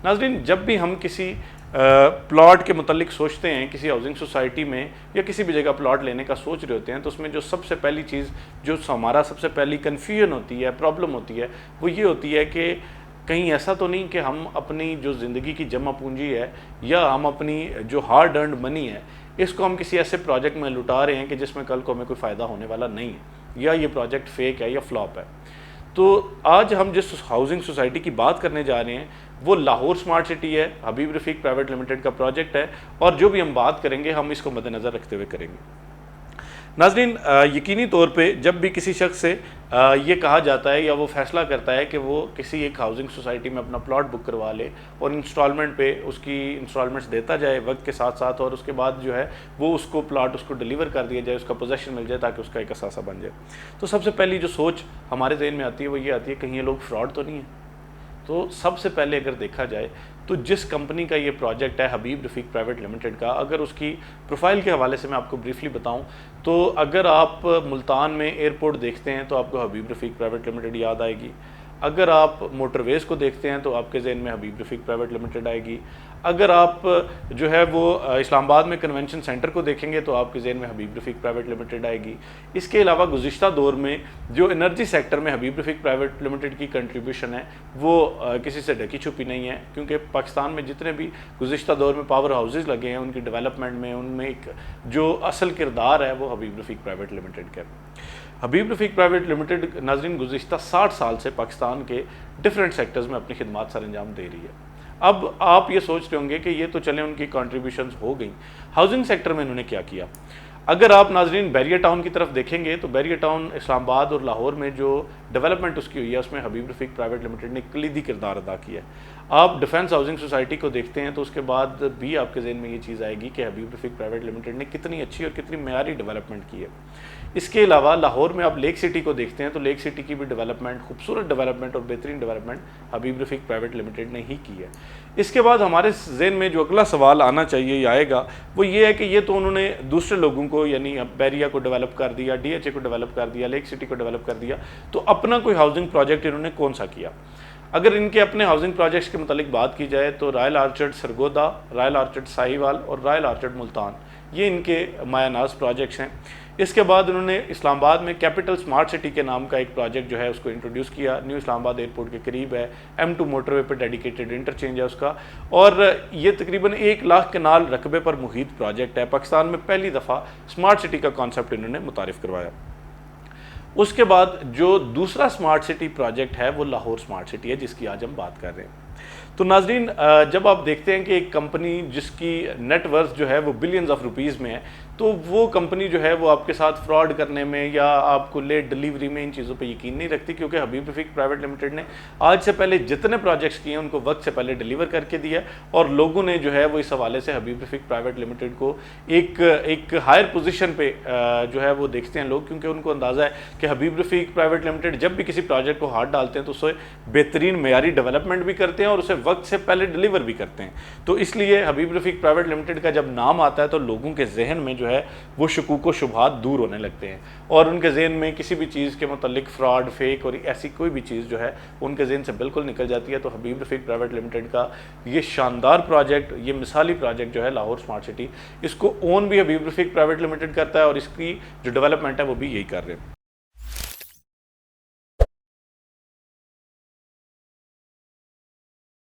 ناظرین، جب بھی ہم کسی پلاٹ کے متعلق سوچتے ہیں، کسی ہاؤسنگ سوسائٹی میں یا کسی بھی جگہ پلاٹ لینے کا سوچ رہے ہوتے ہیں، تو اس میں جو سب سے پہلی چیز جو ہمارا سب سے پہلی کنفیوژن ہوتی ہے، پرابلم ہوتی ہے، وہ یہ ہوتی ہے کہ کہیں ایسا تو نہیں کہ ہم اپنی جو زندگی کی جمع پونجی ہے یا ہم اپنی جو ہارڈ ارنڈ منی ہے اس کو ہم کسی ایسے پروجیکٹ میں لٹا رہے ہیں کہ جس میں کل کو ہمیں کوئی فائدہ ہونے والا نہیں ہے، یا یہ پروجیکٹ فیک ہے یا فلاپ ہے۔ تو آج ہم جس ہاؤسنگ سوسائٹی کی بات کرنے جا رہے ہیں وہ لاہور سمارٹ سٹی ہے، حبیب رفیق پرائیویٹ لمیٹڈ کا پروجیکٹ ہے، اور جو بھی ہم بات کریں گے ہم اس کو مد نظر رکھتے ہوئے کریں گے۔ ناظرین، یقینی طور پہ جب بھی کسی شخص سے یہ کہا جاتا ہے یا وہ فیصلہ کرتا ہے کہ وہ کسی ایک ہاؤسنگ سوسائٹی میں اپنا پلاٹ بک کروا لے اور انسٹالمنٹ پہ اس کی انسٹالمنٹس دیتا جائے وقت کے ساتھ ساتھ، اور اس کے بعد جو ہے وہ اس کو پلاٹ اس کو ڈیلیور کر دیا جائے، اس کا پوزیشن مل جائے تاکہ اس کا ایک اثاثہ بن جائے، تو سب سے پہلی جو سوچ ہمارے ذہن میں آتی ہے وہ یہ آتی ہے کہیں یہ لوگ فراڈ تو نہیں ہیں۔ تو سب سے پہلے اگر دیکھا جائے تو جس کمپنی کا یہ پروجیکٹ ہے حبیب رفیق پرائیویٹ لمیٹڈ کا، اگر اس کی پروفائل کے حوالے سے میں آپ کو بریفلی بتاؤں تو اگر آپ ملتان میں ایئرپورٹ دیکھتے ہیں تو آپ کو حبیب رفیق پرائیویٹ لمیٹڈ یاد آئے گی، اگر آپ موٹر ویز کو دیکھتے ہیں تو آپ کے ذہن میں حبیب رفیق پرائیویٹ لمیٹڈ آئے گی، اگر آپ جو ہے وہ اسلام آباد میں کنونشن سینٹر کو دیکھیں گے تو آپ کے ذہن میں حبیب رفیق پرائیویٹ لمیٹڈ آئے گی۔ اس کے علاوہ گزشتہ دور میں جو انرجی سیکٹر میں حبیب رفیق پرائیویٹ لمیٹڈ کی کنٹریبیوشن ہے وہ کسی سے ڈھکی چھپی نہیں ہے، کیونکہ پاکستان میں جتنے بھی گزشتہ دور میں پاور ہاؤسز لگے ہیں ان کی ڈیولپمنٹ میں ان میں ایک جو اصل کردار ہے وہ حبیب رفیق پرائیویٹ لمیٹڈ کا ہے۔ حبیب رفیق پرائیویٹ لمیٹڈ ناظرین گزشتہ 60 سال سے پاکستان کے ڈیفرنٹ سیکٹرز میں اپنی خدمات سر انجام دے رہی ہے۔ اب آپ یہ سوچ رہے ہوں گے کہ یہ تو چلیں ان کی کنٹریبیوشنز ہو گئیں، ہاؤسنگ سیکٹر میں انہوں نے کیا کیا؟ اگر آپ ناظرین بیریہ ٹاؤن کی طرف دیکھیں گے تو بیریہ ٹاؤن اسلام آباد اور لاہور میں جو ڈیولپمنٹ اس کی ہوئی ہے اس میں حبیب رفیق پرائیویٹ لمیٹڈ نے کلیدی کردار ادا کیا ہے۔ آپ ڈیفنس ہاؤسنگ سوسائٹی کو دیکھتے ہیں تو اس کے بعد بھی آپ کے ذہن میں یہ چیز آئے گی کہ حبیب رفیق پرائیویٹ لمیٹڈ نے کتنی اچھی اور کتنی معیاری ڈیولپمنٹ کی ہے۔ اس کے علاوہ لاہور میں آپ لیک سٹی کو دیکھتے ہیں تو لیک سٹی کی بھی ڈیولپمنٹ، خوبصورت ڈیولپمنٹ اور بہترین ڈیولپمنٹ حبیب رفیق پرائیویٹ لمیٹڈ نے ہی کی ہے۔ اس کے بعد ہمارے ذہن میں جو اگلا سوال آنا چاہیے یا آئے گا وہ یہ ہے کہ یہ تو انہوں نے دوسرے لوگوں کو یعنی بیریہ کو ڈیولپ کر دیا، ڈی ایچ اے کو ڈیولپ کر دیا، لیک سٹی کو ڈیولپ کر دیا، تو اپنا کوئی ہاؤسنگ پروجیکٹ انہوں نے کون سا کیا؟ اگر ان کے اپنے ہاؤسنگ پروجیکٹس کے متعلق بات کی جائے تو Royal orchard Sargodha, Royal orchard Sahiwal اور رائل آرچرڈ ملتان یہ ان کے مایہ ناز پروجیکٹس ہیں۔ اس کے بعد انہوں نے اسلام آباد میں کیپٹل سمارٹ سٹی کے نام کا ایک پروجیکٹ جو ہے اس کو انٹروڈیوس کیا، نیو اسلام آباد ایئرپورٹ کے قریب ہے، M2 موٹر وے پہ ڈیڈیکیٹڈ انٹرچینج ہے اس کا، اور یہ تقریباً 1 لاکھ کنال رقبے پر محیط پروجیکٹ ہے۔ پاکستان میں پہلی دفعہ سمارٹ سٹی کا کانسیپٹ انہوں نے متعارف کروایا۔ اس کے بعد جو دوسرا سمارٹ سٹی پروجیکٹ ہے وہ لاہور سمارٹ سٹی ہے جس کی آج ہم بات کر رہے ہیں۔ تو ناظرین، جب آپ دیکھتے ہیں کہ ایک کمپنی جس کی نیٹ ورتھ جو ہے وہ بلینز آف روپیز میں ہے تو وہ کمپنی جو ہے وہ آپ کے ساتھ فراڈ کرنے میں یا آپ کو لیٹ ڈیلیوری میں ان چیزوں پہ یقین نہیں رکھتی، کیونکہ حبیب رفیق پرائیویٹ لمیٹڈ نے آج سے پہلے جتنے پروجیکٹس کیے ہیں ان کو وقت سے پہلے ڈیلیور کر کے دیا، اور لوگوں نے جو ہے وہ اس حوالے سے حبیب رفیق پرائیویٹ لمیٹڈ کو ایک ہائر پوزیشن پہ جو ہے وہ دیکھتے ہیں لوگ، کیونکہ ان کو اندازہ ہے کہ حبیب رفیق پرائیویٹ لمیٹڈ جب بھی کسی پروجیکٹ کو ہاتھ ڈالتے ہیں تو اسے بہترین معیاری ڈیولپمنٹ بھی کرتے ہیں اور اسے وقت سے پہلے ڈیلیور بھی کرتے ہیں۔ تو اس لیے حبیب رفیق پرائیویٹ لمیٹڈ کا جب نام آتا ہے تو لوگوں کے ذہن میں جو ہے وہ شکوک و شبہات دور ہونے لگتے ہیں، اور ان کے ذہن میں کسی بھی چیز کے متعلق فراڈ، فیک اور ایسی کوئی بھی چیز جو ہے ان کے ذہن سے بالکل نکل جاتی ہے۔ تو حبیب رفیق پرائیویٹ لمیٹڈ کا یہ شاندار پروجیکٹ، یہ مثالی پروجیکٹ جو ہے لاہور سمارٹ سٹی، اس کو اون بھی حبیب رفیق پرائیویٹ لمیٹڈ کرتا ہے اور اس کی جو ڈیولپمنٹ ہے وہ بھی یہی کر رہے ہیں۔